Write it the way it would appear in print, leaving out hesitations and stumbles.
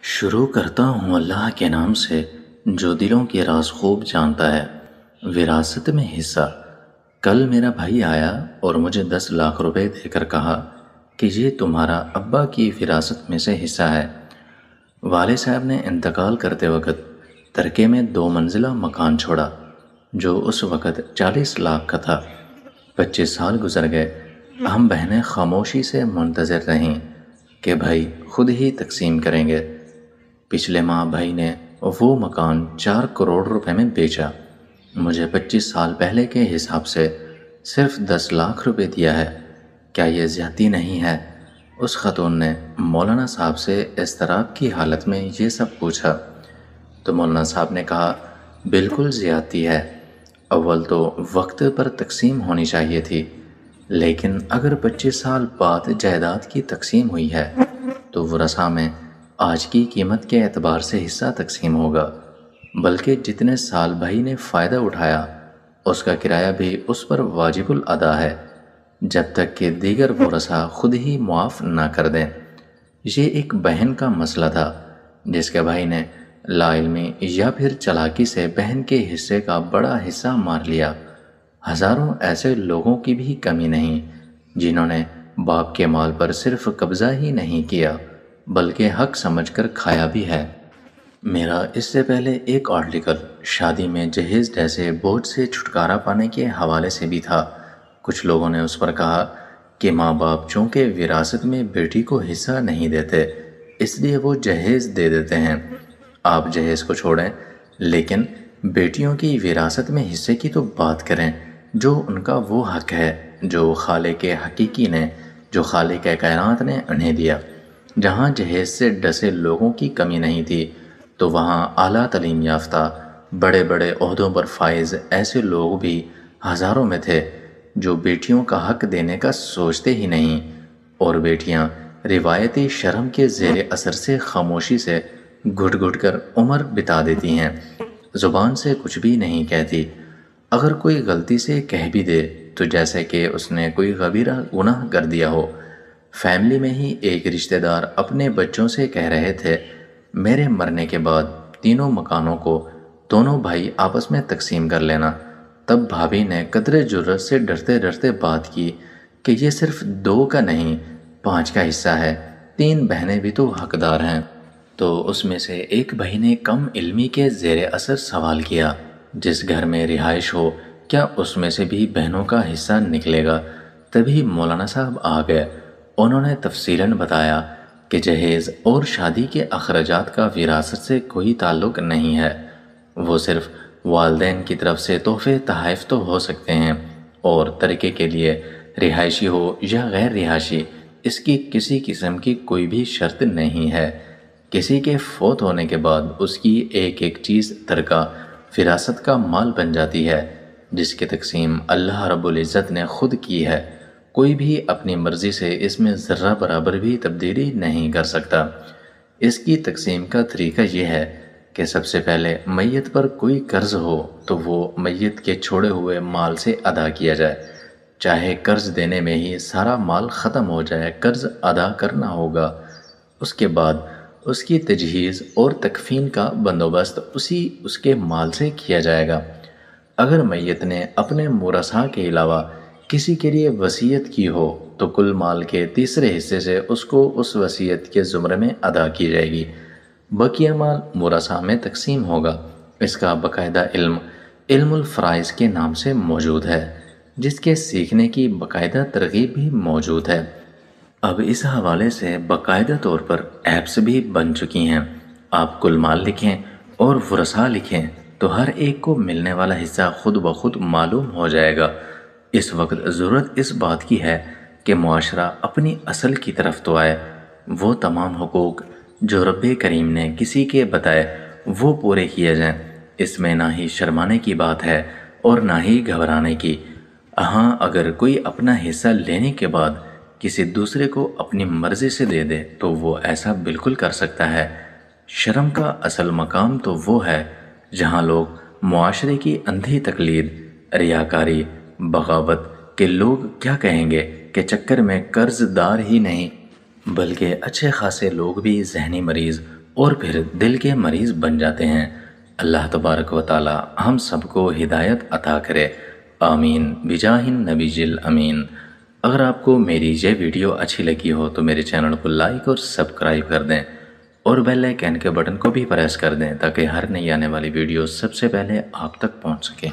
شروع کرتا ہوں اللہ کے نام سے جو دلوں کے راز خوب جانتا ہے۔ وراثت میں حصہ۔ کل میرا بھائی آیا اور مجھے 10 لاکھ روپے دے کر کہا کہ یہ تمہارا ابا کی وراثت میں سے حصہ ہے۔ والد صاحب نے انتقال کرتے وقت ترکے میں 2 منزلہ مکان چھوڑا جو اس وقت 40 لاکھ کا تھا۔ 25 سال گزر گئے، ہم بہنیں خاموشی سے منتظر رہیں کہ بھائی خود ہی تقسیم کریں گے۔ پچھلے ماہ بھائی نے وہ مکان 4 کروڑ روپے میں بیچا۔ مجھے 25 سال پہلے کے حساب سے صرف 10 لاکھ روپے دیا ہے۔ کیا یہ زیادتی نہیں ہے؟ اس خاتون نے مولانا صاحب سے اضطراب کی حالت میں یہ سب پوچھا تو مولانا صاحب نے کہا بالکل زیادتی ہے۔ اول تو وقت پر تقسیم ہونی چاہیے تھی، لیکن اگر 25 سال بعد جائیداد کی تقسیم ہوئی ہے تو ورثاء میں آج کی قیمت کے اعتبار سے حصہ تقسیم ہوگا، بلکہ جتنے سال بھائی نے فائدہ اٹھایا اس کا کرایہ بھی اس پر واجب الادا ہے جب تک کہ دیگر ورثاء خود ہی معاف نہ کر دیں۔ یہ ایک بہن کا مسئلہ تھا جس کے بھائی نے لا علمی یا پھر چالاکی سے بہن کے حصے کا بڑا حصہ مار لیا۔ ہزاروں ایسے لوگوں کی بھی کمی نہیں جنہوں نے باپ کے مال پر صرف قبضہ ہی نہیں کیا بلکہ حق سمجھ کر کھایا بھی ہے۔ میرا اس سے پہلے ایک آرٹیکل شادی میں جہیز جیسے بوجھ سے چھٹکارا پانے کے حوالے سے بھی تھا۔ کچھ لوگوں نے اس پر کہا کہ ماں باپ چونکہ وراثت میں بیٹی کو حصہ نہیں دیتے اس لیے وہ جہیز دے دیتے ہیں۔ آپ جہیز کو چھوڑیں لیکن بیٹیوں کی وراثت میں حصے کی تو بات کریں جو ان کا وہ حق ہے جو خالق حقیقی نے، جو خالق کائنات نے انہیں دیا۔ جہاں جہیز سے ڈسے لوگوں کی کمی نہیں تھی تو وہاں اعلیٰ تعلیم یافتہ بڑے بڑے عہدوں پر فائز ایسے لوگ بھی ہزاروں میں تھے جو بیٹیوں کا حق دینے کا سوچتے ہی نہیں، اور بیٹیاں روایتی شرم کے زیر اثر سے خاموشی سے گھٹ گھٹ کر عمر بتا دیتی ہیں، زبان سے کچھ بھی نہیں کہتی۔ اگر کوئی غلطی سے کہہ بھی دے تو جیسے کہ اس نے کوئی غبیرہ گناہ کر دیا ہو۔ فیملی میں ہی ایک رشتہ دار اپنے بچوں سے کہہ رہے تھے میرے مرنے کے بعد تینوں مکانوں کو دونوں بھائی آپس میں تقسیم کر لینا۔ تب بھابھی نے قدرے جرأت سے ڈرتے ڈرتے بات کی کہ یہ صرف 2 کا نہیں 5 کا حصہ ہے، 3 بہنیں بھی تو حقدار ہیں۔ تو اس میں سے ایک بھائی نے کم علمی کے زیر اثر سوال کیا جس گھر میں رہائش ہو کیا اس میں سے بھی بہنوں کا حصہ نکلے گا؟ تبھی مولانا صاحب آ گئے۔ انہوں نے تفصیلاً بتایا کہ جہیز اور شادی کے اخراجات کا وراثت سے کوئی تعلق نہیں ہے، وہ صرف والدین کی طرف سے تحفے تحائف تو ہو سکتے ہیں، اور ترکے کے لیے رہائشی ہو یا غیر رہائشی اس کی کسی قسم کی کوئی بھی شرط نہیں ہے۔ کسی کے فوت ہونے کے بعد اس کی ایک ایک چیز ترکہ وراثت کا مال بن جاتی ہے جس کی تقسیم اللہ رب العزت نے خود کی ہے۔ کوئی بھی اپنی مرضی سے اس میں ذرہ برابر بھی تبدیلی نہیں کر سکتا۔ اس کی تقسیم کا طریقہ یہ ہے کہ سب سے پہلے میت پر کوئی قرض ہو تو وہ میت کے چھوڑے ہوئے مال سے ادا کیا جائے، چاہے قرض دینے میں ہی سارا مال ختم ہو جائے، قرض ادا کرنا ہوگا۔ اس کے بعد اس کی تجہیز اور تکفین کا بندوبست اس کے مال سے کیا جائے گا۔ اگر میت نے اپنے مورثاء کے علاوہ کسی کے لیے وصیت کی ہو تو کل مال کے تیسرے حصے سے اس کو اس وصیت کے زمرے میں ادا کی جائے گی، بقیہ مال مورثاء میں تقسیم ہوگا۔ اس کا باقاعدہ علم الفرائض کے نام سے موجود ہے جس کے سیکھنے کی باقاعدہ ترغیب بھی موجود ہے۔ اب اس حوالے سے باقاعدہ طور پر ایپس بھی بن چکی ہیں۔ آپ کل مال لکھیں اور ورثاء لکھیں تو ہر ایک کو ملنے والا حصہ خود بخود معلوم ہو جائے گا۔ اس وقت ضرورت اس بات کی ہے کہ معاشرہ اپنی اصل کی طرف تو آئے۔ وہ تمام حقوق جو رب کریم نے کسی کے بتائے وہ پورے کیے جائیں۔ اس میں نہ ہی شرمانے کی بات ہے اور نہ ہی گھبرانے کی۔ ہاں اگر کوئی اپنا حصہ لینے کے بعد کسی دوسرے کو اپنی مرضی سے دے دے تو وہ ایسا بالکل کر سکتا ہے۔ شرم کا اصل مقام تو وہ ہے جہاں لوگ معاشرے کی اندھی تقلید، ریاکاری، بغاوت کہ لوگ کیا کہیں گے کے چکر میں قرض دار ہی نہیں بلکہ اچھے خاصے لوگ بھی ذہنی مریض اور پھر دل کے مریض بن جاتے ہیں۔ اللہ تبارک و تعالی ہم سب کو ہدایت عطا کرے، آمین بجاہ النبی الامین۔ اگر آپ کو میری یہ ویڈیو اچھی لگی ہو تو میرے چینل کو لائک اور سبسکرائب کر دیں، اور بیل آئیکن کے بٹن کو بھی پریس کر دیں تاکہ ہر نئی آنے والی ویڈیو سب سے پہلے آپ تک پہنچ سکے۔